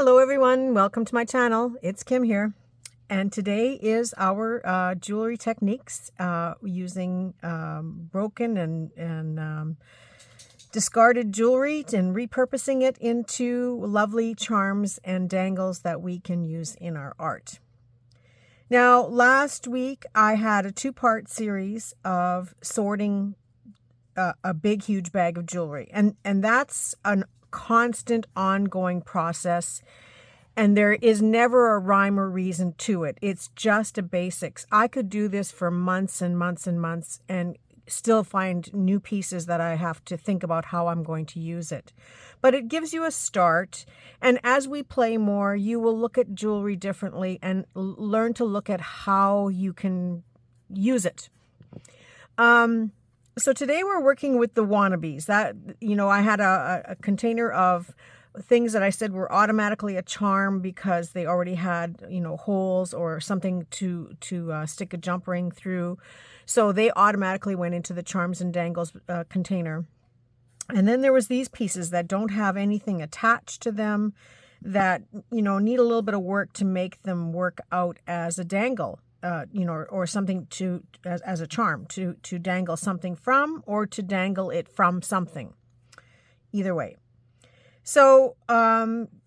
Hello everyone, welcome to my channel. It's Kim here, and today is our jewelry techniques using broken and discarded jewelry and repurposing it into lovely charms and dangles that we can use in our art. Now, last week I had a two-part series of sorting a big huge bag of jewelry, and that's an constant ongoing process, and there is never a rhyme or reason to it. It's just a basics. I could do this for months and months and months and still find new pieces that I have to think about how I'm going to use it. But it gives you a start, and as we play more, you will look at jewelry differently and learn to look at how you can use it. So today we're working with the wannabes. That, I had a container of things that I said were automatically a charm because they already had, holes or something to stick a jump ring through. So they automatically went into the charms and dangles container. And then there was these pieces that don't have anything attached to them that, need a little bit of work to make them work out as a dangle. Or something as a charm to dangle something from, or to dangle it from something. Either way. So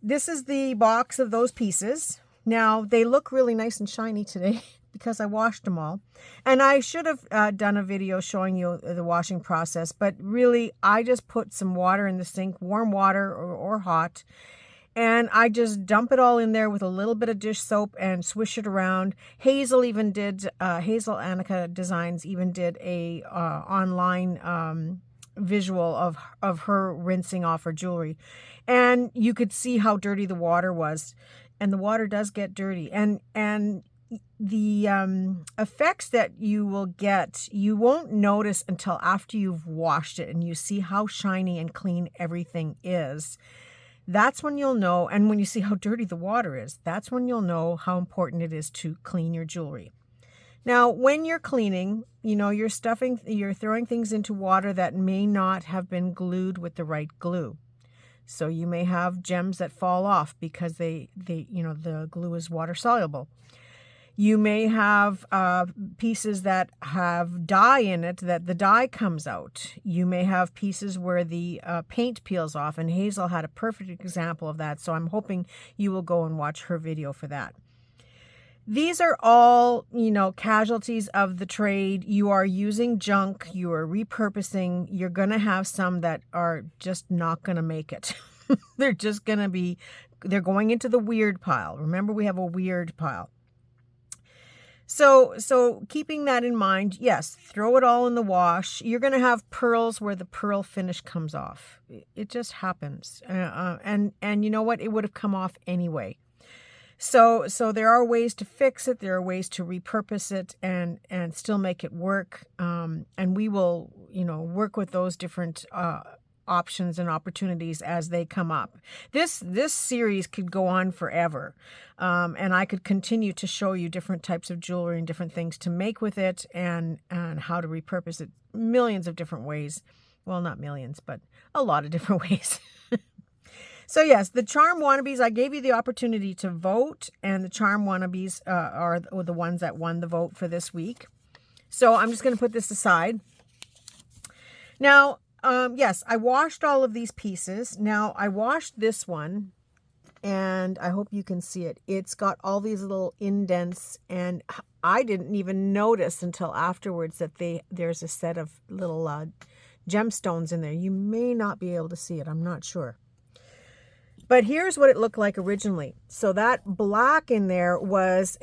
this is the box of those pieces. Now they look really nice and shiny today because I washed them all. And I should have done a video showing you the washing process, but really I just put some water in the sink, warm water or hot, and I just dump it all in there with a little bit of dish soap and swish it around. Hazel even did, Hazel Annika Designs even did a online visual of her rinsing off her jewelry. And you could see how dirty the water was. And the water does get dirty. And the effects that you will get, you won't notice until after you've washed it and you see how shiny and clean everything is. That's when you'll know, and when you see how dirty the water is, that's when you'll know how important it is to clean your jewelry. Now, when you're cleaning, you're throwing things into water that may not have been glued with the right glue. So you may have gems that fall off because the glue is water soluble. You may have pieces that have dye in it, that the dye comes out. You may have pieces where the paint peels off, and Hazel had a perfect example of that, so I'm hoping you will go and watch her video for that. These are all, casualties of the trade. You are using junk, you are repurposing. You're going to have some that are just not going to make it. They're going into the weird pile. Remember, we have a weird pile. So keeping that in mind, yes, throw it all in the wash. You're going to have pearls where the pearl finish comes off. It just happens. And you know what? It would have come off anyway. So there are ways to fix it. There are ways to repurpose it and still make it work. And we will, work with those different options and opportunities as they come up. This series could go on forever, and I could continue to show you different types of jewelry and different things to make with it and how to repurpose it millions of different ways. Well, not millions, but a lot of different ways. So yes, the charm wannabes, I gave you the opportunity to vote, and the charm wannabes are the ones that won the vote for this week. So I'm just going to put this aside. Now, yes, I washed all of these pieces. Now, I washed this one, and I hope you can see it. It's got all these little indents, and I didn't even notice until afterwards that there's a set of little gemstones in there. You may not be able to see it. I'm not sure. But here's what it looked like originally. So that black in there was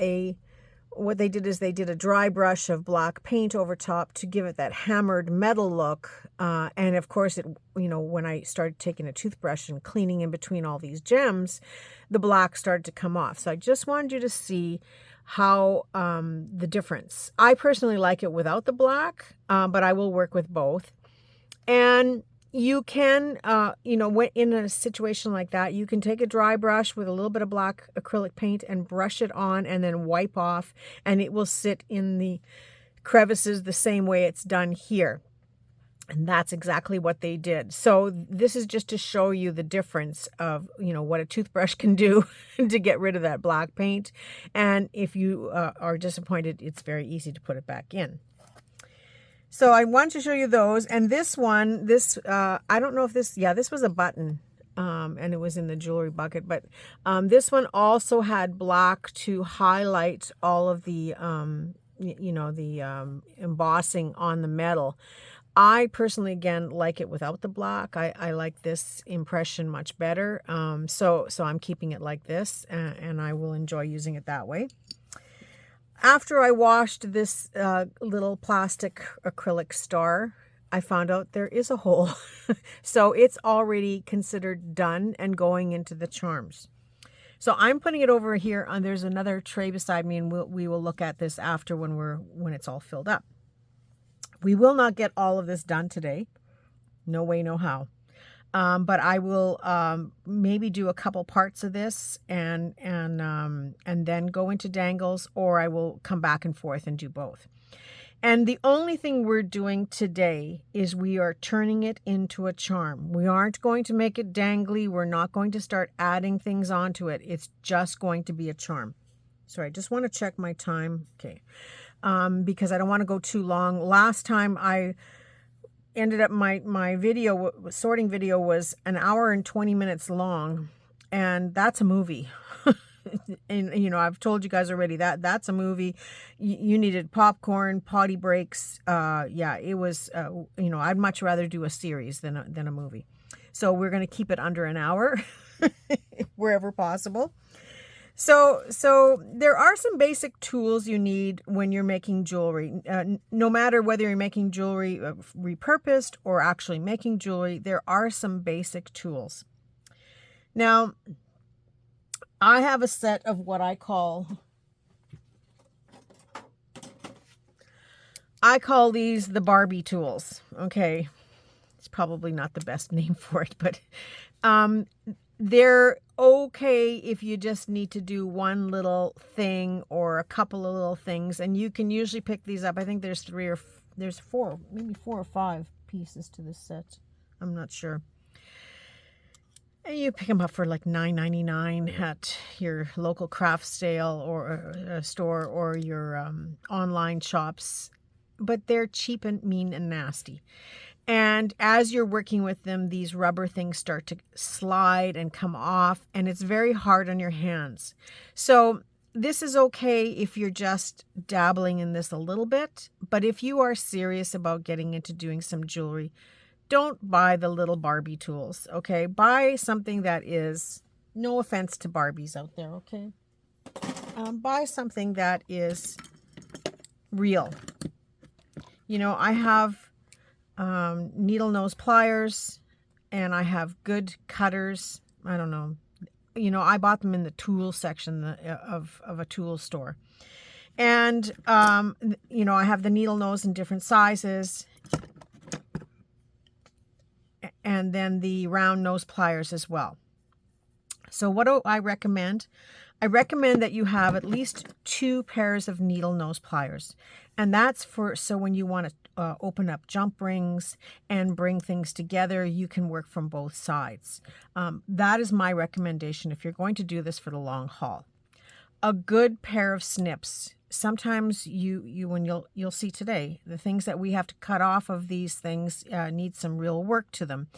what they did is they did a dry brush of black paint over top to give it that hammered metal look. And of course, when I started taking a toothbrush and cleaning in between all these gems, the black started to come off. So I just wanted you to see how the difference. I personally like it without the black, but I will work with both. And you can, when in a situation like that, you can take a dry brush with a little bit of black acrylic paint and brush it on and then wipe off, and it will sit in the crevices the same way it's done here. And that's exactly what they did. So this is just to show you the difference of, what a toothbrush can do to get rid of that black paint. And if you are disappointed, it's very easy to put it back in. So I want to show you those. And this one, I don't know if this was a button. And it was in the jewelry bucket, but this one also had black to highlight all of the, embossing on the metal. I personally, again, like it without the black. I like this impression much better. So I'm keeping it like this, and I will enjoy using it that way. After I washed this little plastic acrylic star, I found out there is a hole. So it's already considered done and going into the charms. So I'm putting it over here, and there's another tray beside me, and we will look at this after when it's all filled up. We will not get all of this done today. No way, no how. But I will maybe do a couple parts of this and then go into dangles, or I will come back and forth and do both. And the only thing we're doing today is we are turning it into a charm. We aren't going to make it dangly. We're not going to start adding things onto it. It's just going to be a charm. Sorry, I just want to check my time. Okay. Because I don't want to go too long. Last time I ended up, my video, sorting video was 1 hour and 20 minutes long, and that's a movie. And, I've told you guys already that's a movie. You needed popcorn, potty breaks. Yeah, it was, I'd much rather do a series than a movie. So we're going to keep it under 1 hour wherever possible. So there are some basic tools you need when you're making jewelry. No matter whether you're making jewelry repurposed or actually making jewelry, there are some basic tools. Now, I have a set of what I call these the Barbie tools. Okay, it's probably not the best name for it, but they're okay if you just need to do one little thing or a couple of little things, and you can usually pick these up. I think there's four, maybe 4 or 5 pieces to this set. I'm not sure. And you pick them up for like $9.99 at your local craft sale or store or your online shops, but they're cheap and mean and nasty. And as you're working with them, these rubber things start to slide and come off, and it's very hard on your hands. So this is okay if you're just dabbling in this a little bit, but if you are serious about getting into doing some jewelry, don't buy the little Barbie tools, okay? Buy something that is, no offense to Barbies out there, okay? Buy something that is real. I have needle nose pliers, and I have good cutters. I don't know. I bought them in the tool section of a tool store. And, I have the needle nose in different sizes, and then the round nose pliers as well. So what do I recommend? I recommend that you have at least 2 pairs of needle nose pliers. And that's so when you want to open up jump rings and bring things together, you can work from both sides. That is my recommendation if you're going to do this for the long haul. A good pair of snips. Sometimes you'll see today, the things that we have to cut off of these things need some real work to them.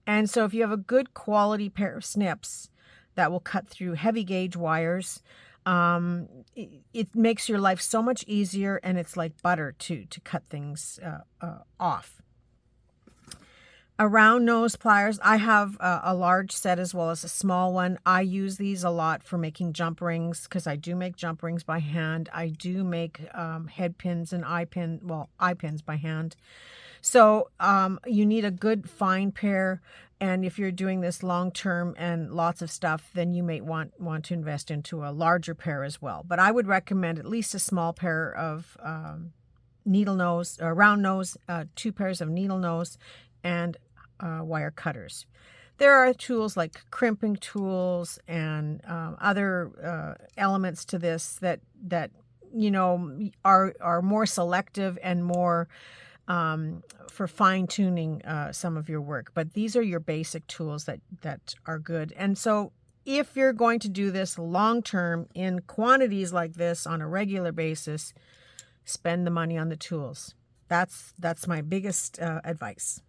And so if you have a good quality pair of snips that will cut through heavy gauge wires, it makes your life so much easier, and it's like butter to cut things off. A round nose pliers. I have a large set as well as a small one. I use these a lot for making jump rings because I do make jump rings by hand. I do make head pins and eye pins by hand. So you need a good fine pair. And if you're doing this long term and lots of stuff, then you may want to invest into a larger pair as well. But I would recommend at least a small pair of needle nose, round nose, 2 pairs of needle nose, and wire cutters. There are tools like crimping tools and other elements to this that are more selective and more for fine-tuning some of your work. But these are your basic tools that are good. And so if you're going to do this long-term in quantities like this on a regular basis, spend the money on the tools. That's my biggest advice.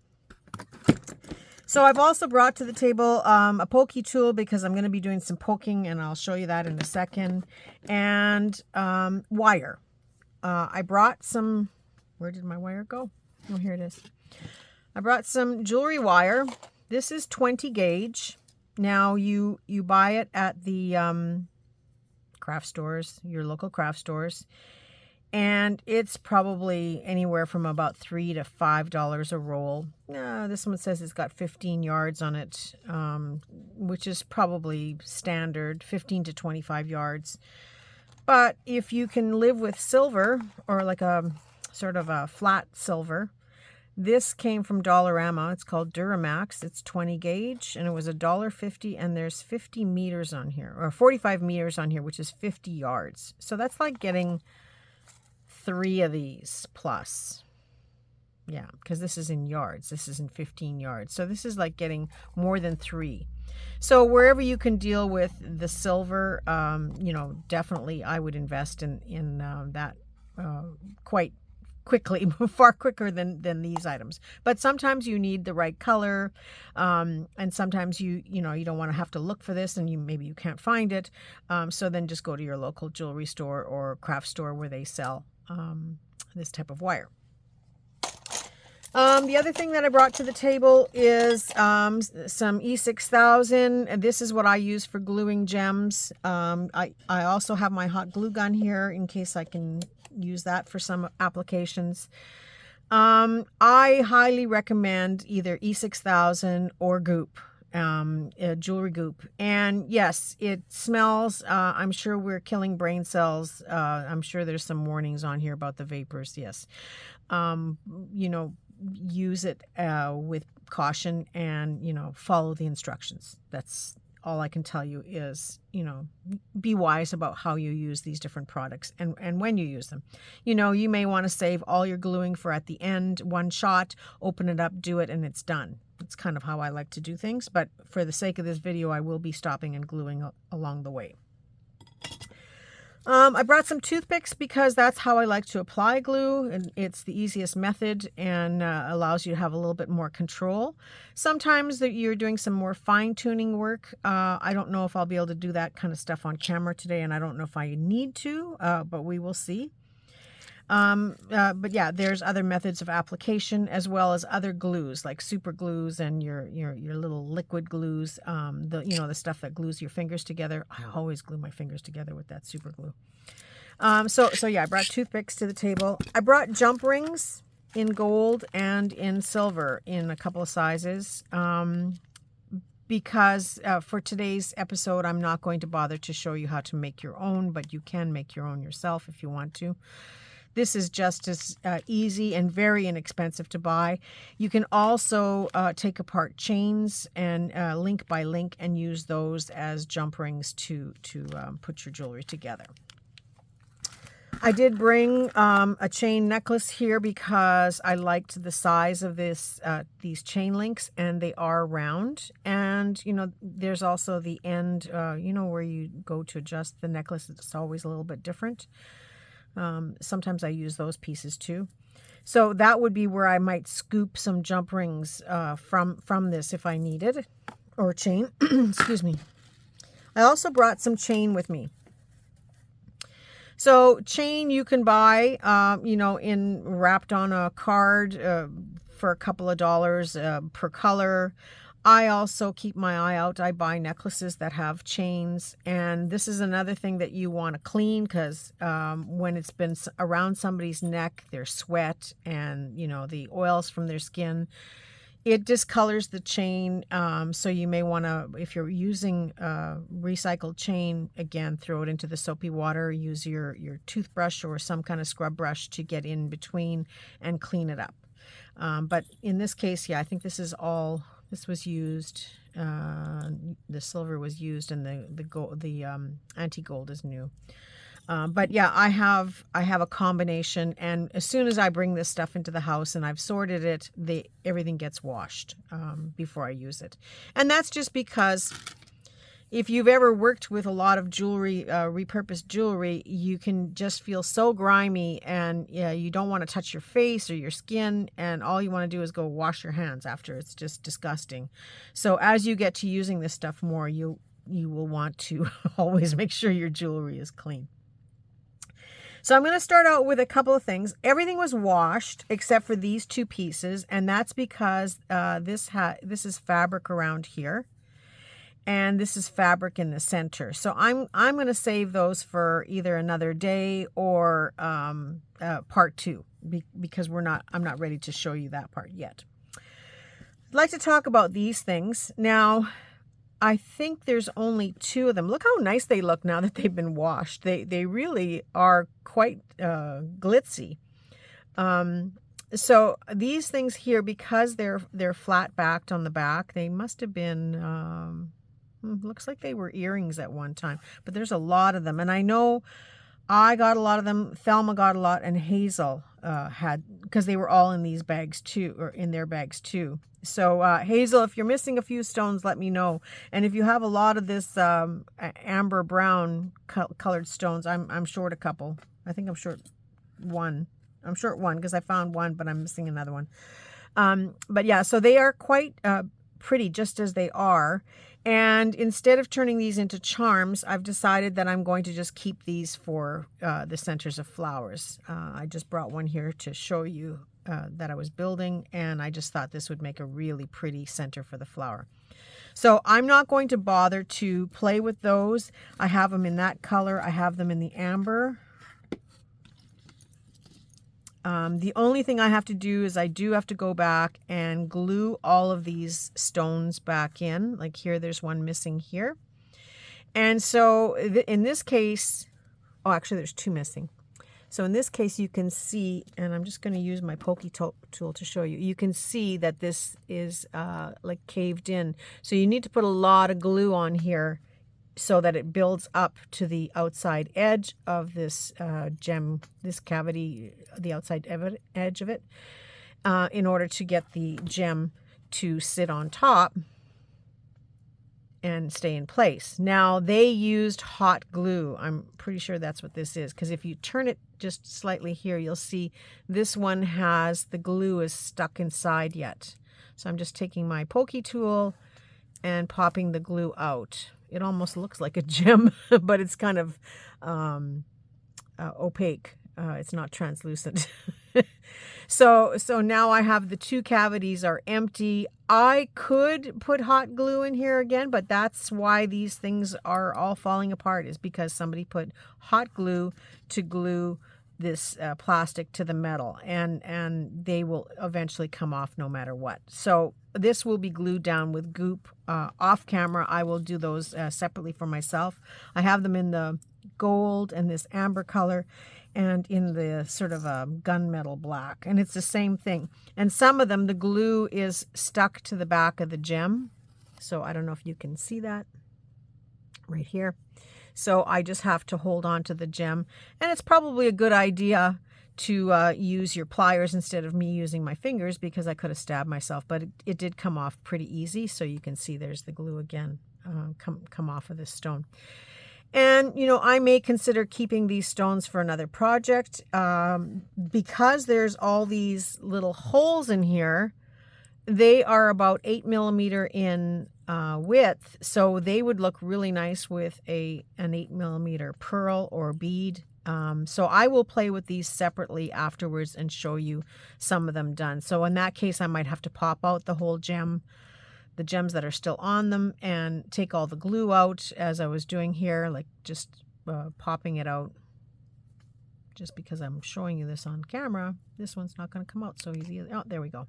So I've also brought to the table a pokey tool because I'm going to be doing some poking, and I'll show you that in a second. And wire. I brought some... Where did my wire go? Oh, here it is. I brought some jewelry wire. This is 20 gauge. Now you buy it at the craft stores, your local craft stores. And it's probably anywhere from about $3 to $5 a roll. This one says it's got 15 yards on it, which is probably standard, 15 to 25 yards. But if you can live with silver, or like a sort of a flat silver, this came from Dollarama. It's called Duramax. It's 20 gauge, and it was $1.50, and there's 50 meters on here, or 45 meters on here, which is 50 yards. So that's like getting 3 of these plus. Yeah, because this is in yards. This is in 15 yards. So this is like getting more than 3. So wherever you can deal with the silver, definitely I would invest in that quite quickly, far quicker than these items. But sometimes you need the right color, and sometimes you don't want to have to look for this, and maybe you can't find it. So then just go to your local jewelry store or craft store where they sell this type of wire. The other thing that I brought to the table is some E6000. This is what I use for gluing gems. I also have my hot glue gun here in case I can use that for some applications. I highly recommend either E6000 or Goop. Jewelry Goop. And yes, it smells. I'm sure we're killing brain cells. I'm sure there's some warnings on here about the vapors. Yes. Use it with caution and, follow the instructions. That's all I can tell you is, be wise about how you use these different products and when you use them. You may want to save all your gluing for at the end, one shot, open it up, do it, and it's done. It's kind of how I like to do things, but for the sake of this video, I will be stopping and gluing along the way. I brought some toothpicks because that's how I like to apply glue, and it's the easiest method and allows you to have a little bit more control. Sometimes that you're doing some more fine-tuning work. I don't know if I'll be able to do that kind of stuff on camera today, and I don't know if I need to, but we will see. But yeah, there's other methods of application as well as other glues like super glues and your little liquid glues. The stuff that glues your fingers together. I always glue my fingers together with that super glue. So yeah, I brought toothpicks to the table. I brought jump rings in gold and in silver in a couple of sizes. Because for today's episode, I'm not going to bother to show you how to make your own, but you can make your own yourself if you want to. This is just as easy and very inexpensive to buy. You can also take apart chains and link by link and use those as jump rings to put your jewelry together. I did bring a chain necklace here because I liked the size of these chain links, and they are round. And, there's also the end, where you go to adjust the necklace. It's always a little bit different. Sometimes I use those pieces too. So that would be where I might scoop some jump rings from this if I needed, or chain. Excuse me. I also brought some chain with me. So chain you can buy, wrapped on a card for a couple of dollars per color. I also keep my eye out. I buy necklaces that have chains, and this is another thing that you want to clean because when it's been around somebody's neck, their sweat and the oils from their skin, it discolors the chain. So you may want to, if you're using recycled chain, again, throw it into the soapy water. Use your toothbrush or some kind of scrub brush to get in between and clean it up. But in this case, yeah, I think this is all. This was used, the silver was used, and the gold, the anti-gold is new. But yeah, I have a combination, and as soon as I bring this stuff into the house and I've sorted it, everything gets washed before I use it. And that's just because if you've ever worked with a lot of jewelry, repurposed jewelry, you can just feel so grimy, and yeah, you don't want to touch your face or your skin, and all you want to do is go wash your hands after. It's just disgusting. So as you get to using this stuff more, you will want to always make sure your jewelry is clean. So I'm going to start out with a couple of things. Everything was washed except for these two pieces, and that's because this is fabric around here, and this is fabric in the center. So I'm going to save those for either another day or part 2, because I'm not ready to show you that part yet. I'd like to talk about these things now. I think there's only 2 of them. Look how nice they look now that they've been washed. They really are quite glitzy. So these things here, because they're flat backed on the back, they must have been looks like they were earrings at one time. But there's a lot of them, and I know I got a lot of them. Thelma got a lot, and Hazel had, because they were all in these bags too, or in their bags too. So Hazel, if you're missing a few stones, let me know. And if you have a lot of this amber brown colored stones, I'm short a couple. I think I'm short one. I'm short one because I found one, but I'm missing another one. But yeah, so they are quite pretty just as they are. And instead of turning these into charms, I've decided that I'm going to just keep these for the centers of flowers. I just brought one here to show you that I was building, and I just thought this would make a really pretty center for the flower. So I'm not going to bother to play with those. I have them in that color. I have them in the amber. The only thing I have to do is I do have to go back and glue all of these stones back in. Like here, there's one missing here. And so in this case, oh, actually there's 2 missing. So in this case, you can see, and I'm just going to use my pokey tool to show you. You can see that this is like caved in. So you need to put a lot of glue on here so that it builds up to the outside edge of this gem, this cavity, the outside edge of it, in order to get the gem to sit on top and stay in place. Now, they used hot glue. I'm pretty sure that's what this is, because if you turn it just slightly here, you'll see this one has, the glue is stuck inside yet. So I'm just taking my pokey tool and popping the glue out. It almost looks like a gem, but it's kind of opaque. It's not translucent. So now I have the 2 cavities are empty. I could put hot glue in here again, but that's why these things are all falling apart, is because somebody put hot glue to glue this plastic to the metal, and they will eventually come off no matter what. So this will be glued down with goop. Off camera, I will do those separately for myself. I have them in the gold and this amber color, and in the sort of a gunmetal black, and it's the same thing. And some of them, the glue is stuck to the back of the gem. So I don't know if you can see that right here. So I just have to hold on to the gem, and it's probably a good idea to use your pliers instead of me using my fingers, because I could have stabbed myself, but it did come off pretty easy. So you can see there's the glue again come off of this stone. And, you know, I may consider keeping these stones for another project because there's all these little holes in here. They are about 8 millimeter in width, so they would look really nice with an 8 millimeter pearl or bead. So I will play with these separately afterwards and show you some of them done. So in that case, I might have to pop out the whole gem, the gems that are still on them, and take all the glue out as I was doing here, like just popping it out. Just because I'm showing you this on camera, this one's not going to come out so easy. Oh, there we go.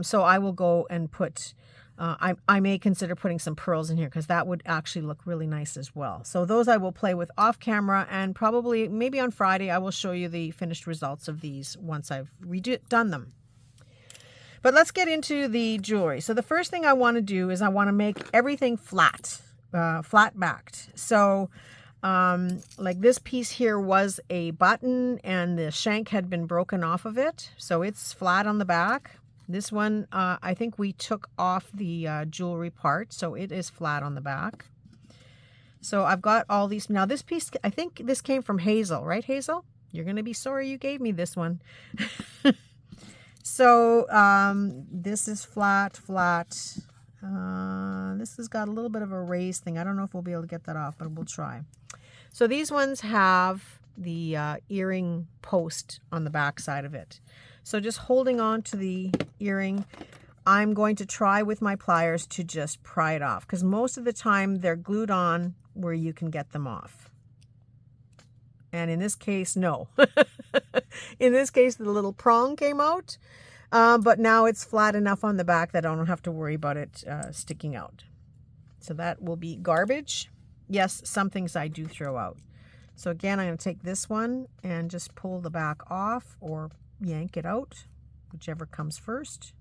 So I will go and put, I may consider putting some pearls in here, because that would actually look really nice as well. So those I will play with off camera, and probably maybe on Friday I will show you the finished results of these once I've done them. But let's get into the jewelry. So the first thing I want to do is I want to make everything flat, flat backed. So Like this piece here was a button and the shank had been broken off of it. So it's flat on the back. This one, I think we took off the jewelry part, so it is flat on the back. So I've got all these. Now this piece, I think this came from Hazel, right, Hazel? You're going to be sorry you gave me this one. So this is flat. This has got a little bit of a raised thing. I don't know if we'll be able to get that off, but we'll try. So these ones have the earring post on the back side of it. So just holding on to the earring, I'm going to try with my pliers to just pry it off, because most of the time they're glued on where you can get them off. And in this case, no. In this case, the little prong came out, but now it's flat enough on the back that I don't have to worry about it sticking out. So that will be garbage. Yes, some things I do throw out. So again, I'm going to take this one and just pull the back off or yank it out, whichever comes first.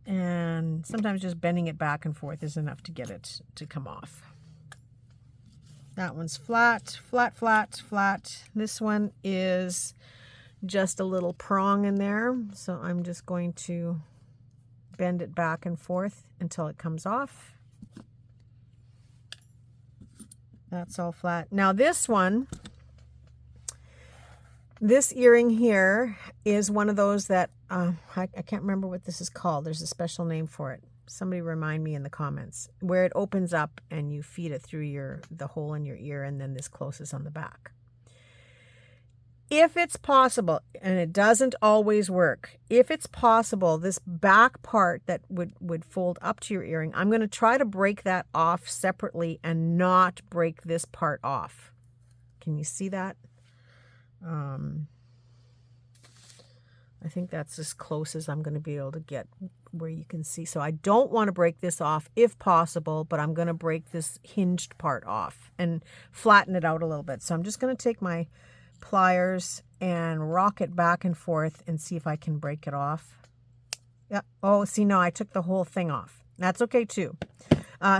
And sometimes just bending it back and forth is enough to get it to come off. That one's flat. This one is just a little prong in there. So I'm just going to bend it back and forth until it comes off. That's all flat. Now this one, this earring here is one of those that I can't remember what this is called. There's a special name for it. Somebody remind me in the comments, where it opens up and you feed it through the hole in your ear, and then this closes on the back. If it's possible, and it doesn't always work, if it's possible, this back part that would fold up to your earring, I'm going to try to break that off separately and not break this part off. Can you see that? I think that's as close as I'm going to be able to get where you can see. So I don't want to break this off if possible, but I'm going to break this hinged part off and flatten it out a little bit. So I'm just going to take my pliers and rock it back and forth and see if I can break it off. Yeah. Oh, see, no, I took the whole thing off. That's okay too.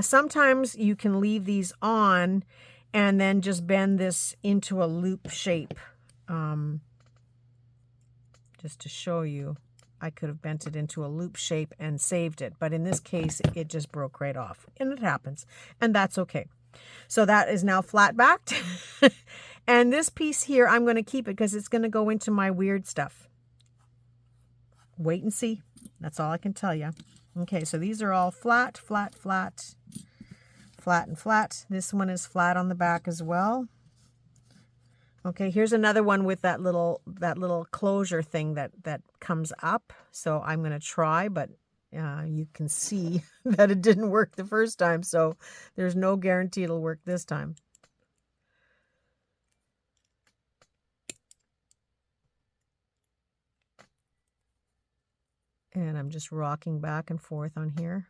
Sometimes you can leave these on and then just bend this into a loop shape. Just to show you, I could have bent it into a loop shape and saved it. But in this case, it just broke right off. And it happens. And that's okay. So that is now flat backed. And this piece here, I'm going to keep it because it's going to go into my weird stuff. Wait and see. That's all I can tell you. Okay, so these are all flat, flat, and flat. This one is flat on the back as well. Okay, here's another one with that little closure thing that comes up. So I'm going to try, but you can see that it didn't work the first time. So there's no guarantee it'll work this time. And I'm just rocking back and forth on here.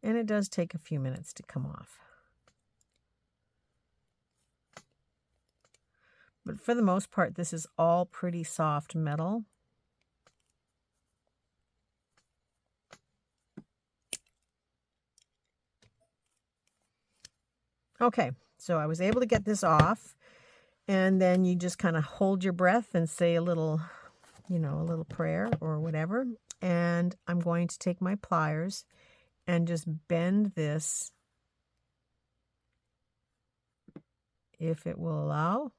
And it does take a few minutes to come off. But for the most part, this is all pretty soft metal. Okay, so I was able to get this off. And then you just kind of hold your breath and say a little, a little prayer or whatever. And I'm going to take my pliers and just bend this, if it will allow.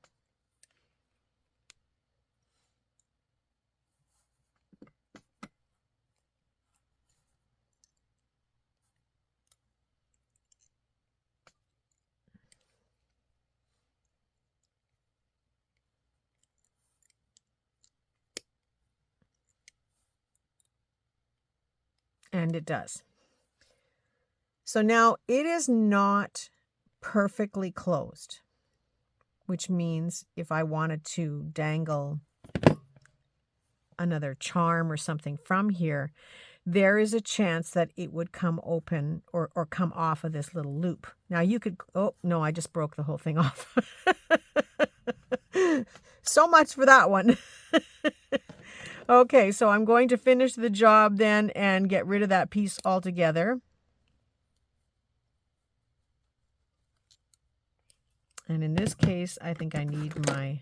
And it does. So now it is not perfectly closed, which means if I wanted to dangle another charm or something from here, there is a chance that it would come open or come off of this little loop. Now you could, oh no, I just broke the whole thing off. So much for that one. Okay, so I'm going to finish the job then and get rid of that piece altogether. And in this case, I think I need my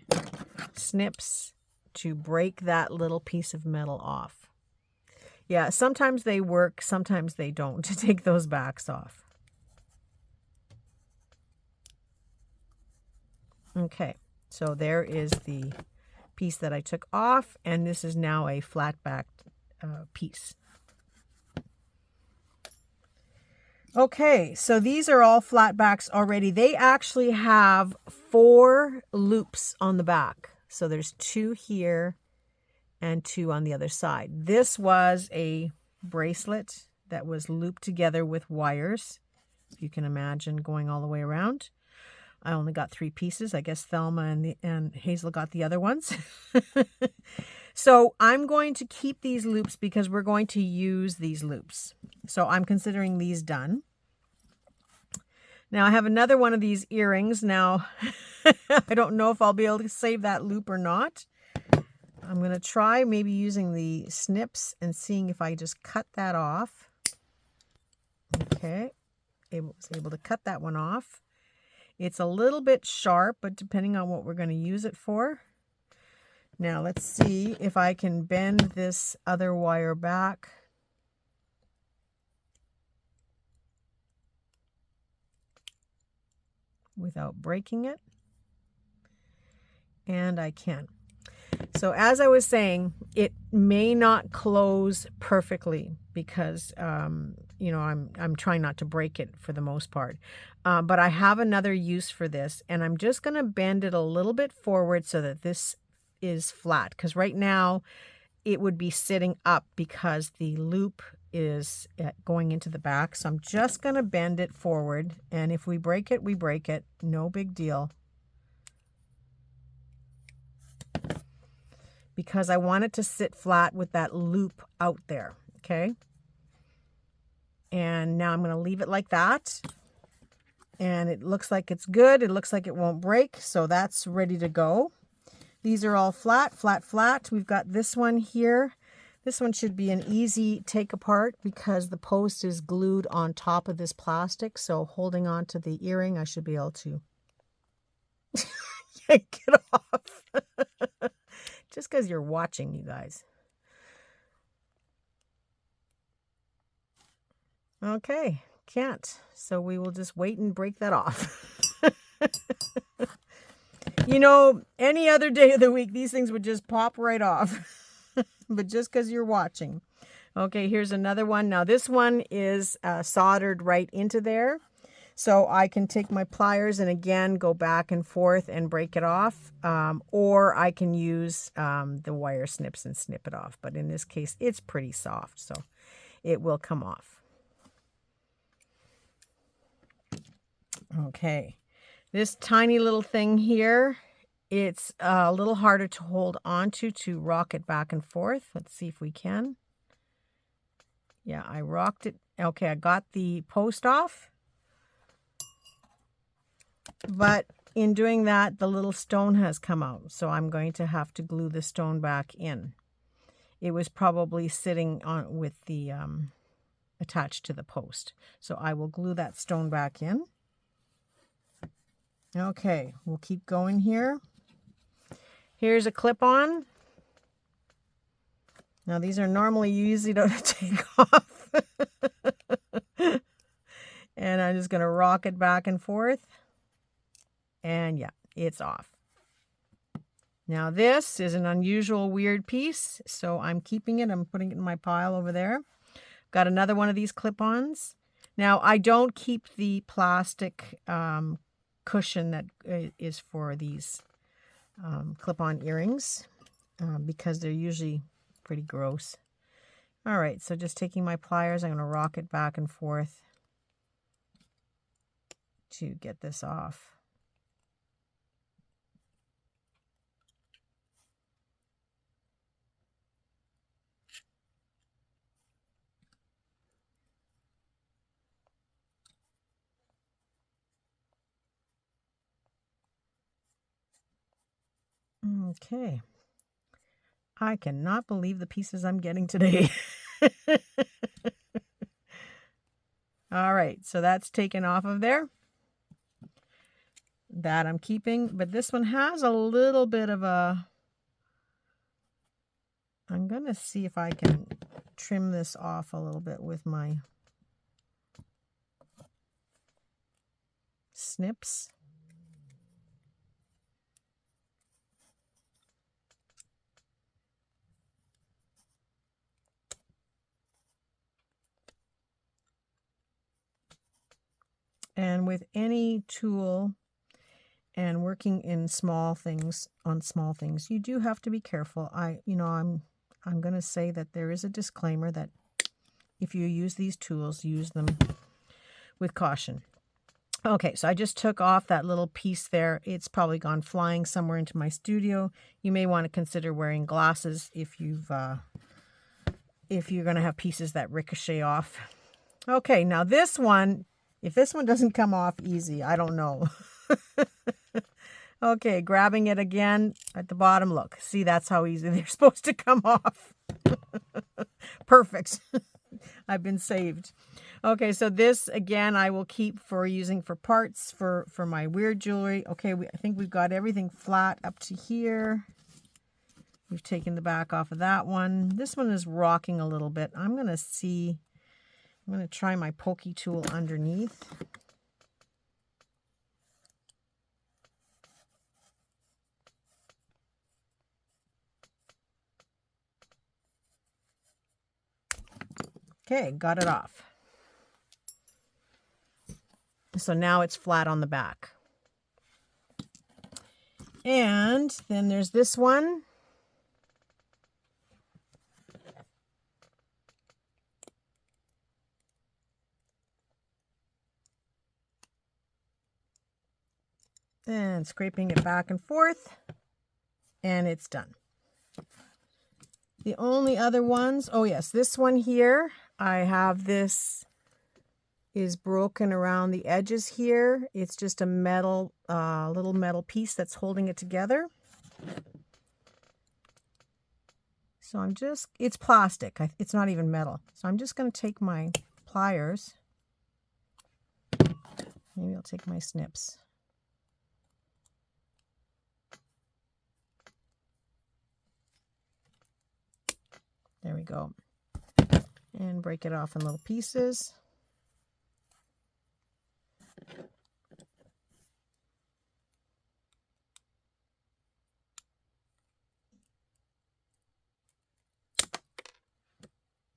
snips to break that little piece of metal off. Yeah, sometimes they work, sometimes they don't, to take those backs off. Okay, so there is the piece that I took off, and this is now a flat backed piece. Okay, so these are all flat backs already. They actually have 4 loops on the back. So there's 2 here and 2 on the other side. This was a bracelet that was looped together with wires. If you can imagine going all the way around. I only got 3 pieces. I guess Thelma and Hazel got the other ones. So I'm going to keep these loops because we're going to use these loops. So I'm considering these done. Now I have another one of these earrings. Now, I don't know if I'll be able to save that loop or not. I'm going to try maybe using the snips and seeing if I just cut that off. Okay, was able to cut that one off. It's a little bit sharp, but depending on what we're going to use it for. Now let's see if I can bend this other wire back. Without breaking it. And I can. So as I was saying, it may not close perfectly because, you know, I'm trying not to break it for the most part. But I have another use for this, and I'm just going to bend it a little bit forward so that this is flat. Because right now it would be sitting up because the loop is going into the back. So I'm just going to bend it forward. And if we break it, we break it. No big deal. Because I want it to sit flat with that loop out there, okay? And now I'm going to leave it like that. And it looks like it's good. It looks like it won't break, so that's ready to go. These are all flat, flat, flat. We've got this one here. This one should be an easy take apart because the post is glued on top of this plastic. So holding on to the earring, I should be able to yank it off. Just because you're watching, you guys. Okay, can't. So we will just wait and break that off. You know, any other day of the week, these things would just pop right off. But just because you're watching. Okay, here's another one. Now this one is soldered right into there. So I can take my pliers and again go back and forth and break it off. Or I can use the wire snips and snip it off. But in this case, it's pretty soft, so it will come off. Okay, this tiny little thing here, it's a little harder to hold on to rock it back and forth. Let's see if we can. Yeah, I rocked it. Okay, I got the post off. But in doing that, the little stone has come out. So I'm going to have to glue the stone back in. It was probably sitting on with the attached to the post. So I will glue that stone back in. Okay, we'll keep going here. Here's a clip-on. Now these are normally easy to take off. And I'm just going to rock it back and forth. And yeah, it's off. Now this is an unusual, weird piece. So I'm keeping it. I'm putting it in my pile over there. Got another one of these clip-ons. Now I don't keep the plastic cushion that is for these clip-on earrings because they're usually pretty gross. All right, so just taking my pliers, I'm going to rock it back and forth to get this off. Okay. I cannot believe the pieces I'm getting today. All right, so that's taken off of there. That I'm keeping, but this one has a little bit of a... I'm going to see if I can trim this off a little bit with my snips. And with any tool and working in small things, on small things, you do have to be careful. I'm going to say that there is a disclaimer that if you use these tools, use them with caution. Okay, so I just took off that little piece there. It's probably gone flying somewhere into my studio. You may want to consider wearing glasses if you're going to have pieces that ricochet off. Okay, now this one, if this one doesn't come off easy, I don't know. Okay, grabbing it again at the bottom. Look, see, that's how easy they're supposed to come off. Perfect. I've been saved. Okay, so this, again, I will keep for using for parts for my weird jewelry. Okay, I think we've got everything flat up to here. We've taken the back off of that one. This one is rocking a little bit. I'm going to try my pokey tool underneath. Okay, got it off. So now it's flat on the back. And then there's this one. And scraping it back and forth. And it's done. The only other ones, oh yes, this one here, I have this is broken around the edges here. It's just a metal, little metal piece that's holding it together. So it's plastic. It's not even metal. So I'm just going to take my pliers. Maybe I'll take my snips. There we go. And break it off in little pieces.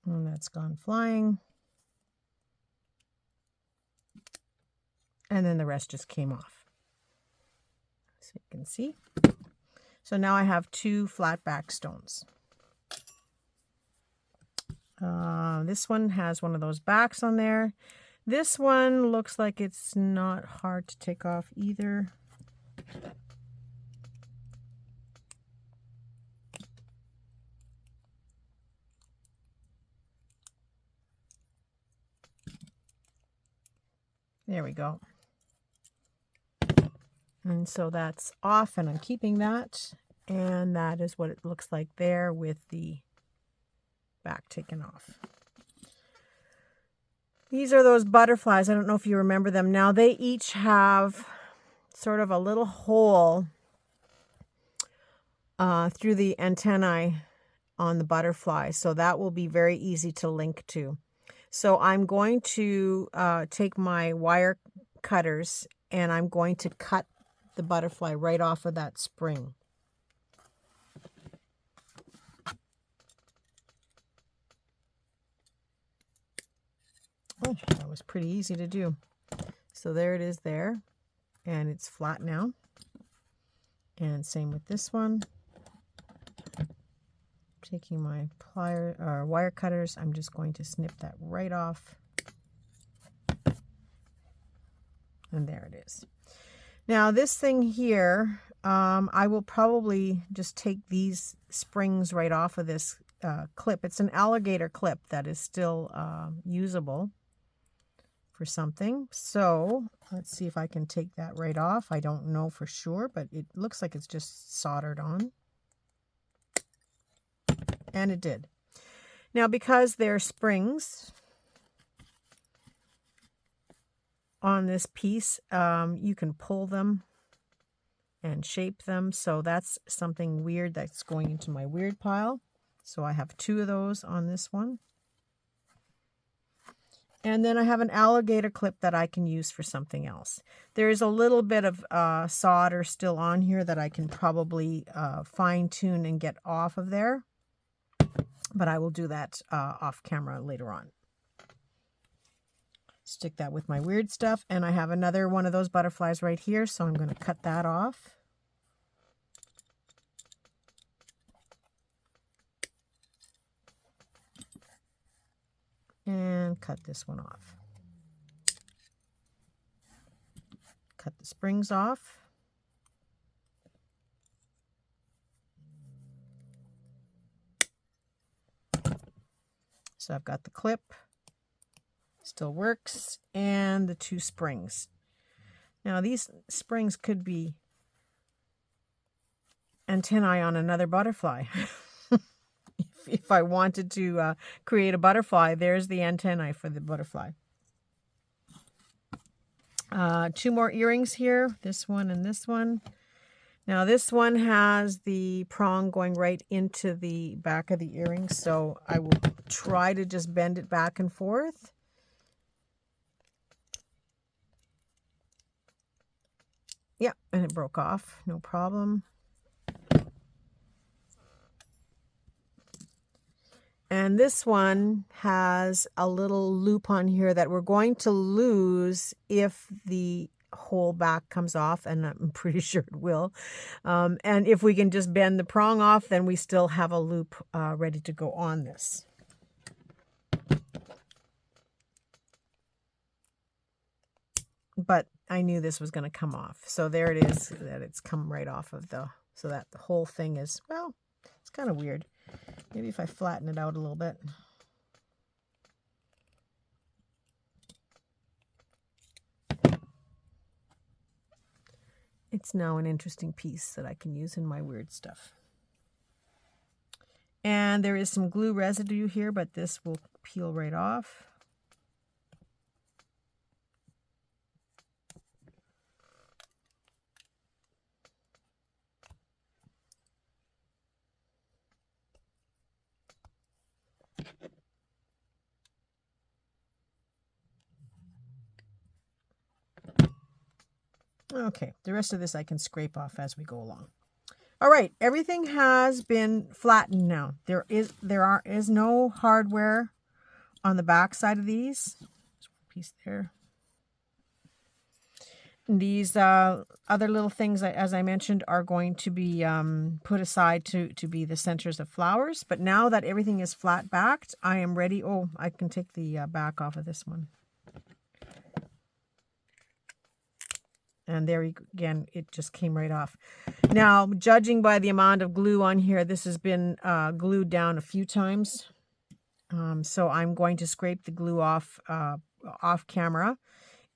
And that's gone flying. And then the rest just came off. So you can see. So now I have two flat back stones. This one has one of those backs on there. This one looks like it's not hard to take off either. There we go. And so that's off, and I'm keeping that. And that is what it looks like there with the back taken off. These are those butterflies. I don't know if you remember them. Now they each have sort of a little hole through the antennae on the butterfly. So that will be very easy to link to. So I'm going to take my wire cutters and I'm going to cut the butterfly right off of that spring. Oh, that was pretty easy to do. So there it is there, and it's flat now. And same with this one. Taking my wire cutters, I'm just going to snip that right off. And there it is. Now this thing here, I will probably just take these springs right off of this clip. It's an alligator clip that is still usable for something. So let's see if I can take that right off. I don't know for sure, but it looks like it's just soldered on. And it did. Now, because there are springs on this piece, you can pull them and shape them. So that's something weird that's going into my weird pile. So I have 2 of those on this one. And then I have an alligator clip that I can use for something else. There's a little bit of solder still on here that I can probably fine tune and get off of there. But I will do that off camera later on. Stick that with my weird stuff. And I have another one of those butterflies right here. So I'm going to cut that off. And cut this one off. Cut the springs off. So I've got the clip, still works, and the 2 springs. Now these springs could be antennae on another butterfly. If I wanted to create a butterfly, there's the antennae for the butterfly. 2 more earrings here, this one and this one. Now this one has the prong going right into the back of the earring, so I will try to just bend it back and forth. Yeah, and it broke off, no problem. And this one has a little loop on here that we're going to lose if the whole back comes off, and I'm pretty sure it will. And if we can just bend the prong off, then we still have a loop ready to go on this. But I knew this was going to come off. So there it is, that it's come right off of the, so that the whole thing is, well, it's kind of weird. Maybe if I flatten it out a little bit. It's now an interesting piece that I can use in my weird stuff. And there is some glue residue here, but this will peel right off. Okay, the rest of this I can scrape off as we go along. All right, everything has been flattened now. There is no hardware on the back side of these. There's one piece there. These other little things, as I mentioned, are going to be put aside to be the centers of flowers. But now that everything is flat backed, I am ready. Oh, I can take the back off of this one. And there again, it just came right off. Now, judging by the amount of glue on here, this has been glued down a few times. So I'm going to scrape the glue off camera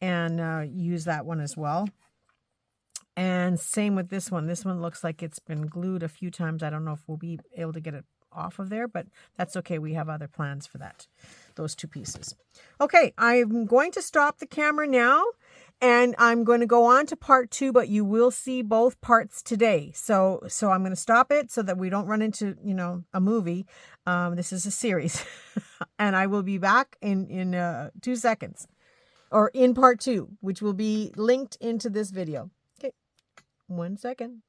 and use that one as well. And same with this one. This one looks like it's been glued a few times. I don't know if we'll be able to get it off of there, but that's okay. We have other plans for that, those 2 pieces. Okay, I'm going to stop the camera now. And I'm going to go on to part 2, but you will see both parts today. So I'm going to stop it so that we don't run into, a movie. This is a series. And I will be back in 2 seconds, or in part 2, which will be linked into this video. Okay, 1 second.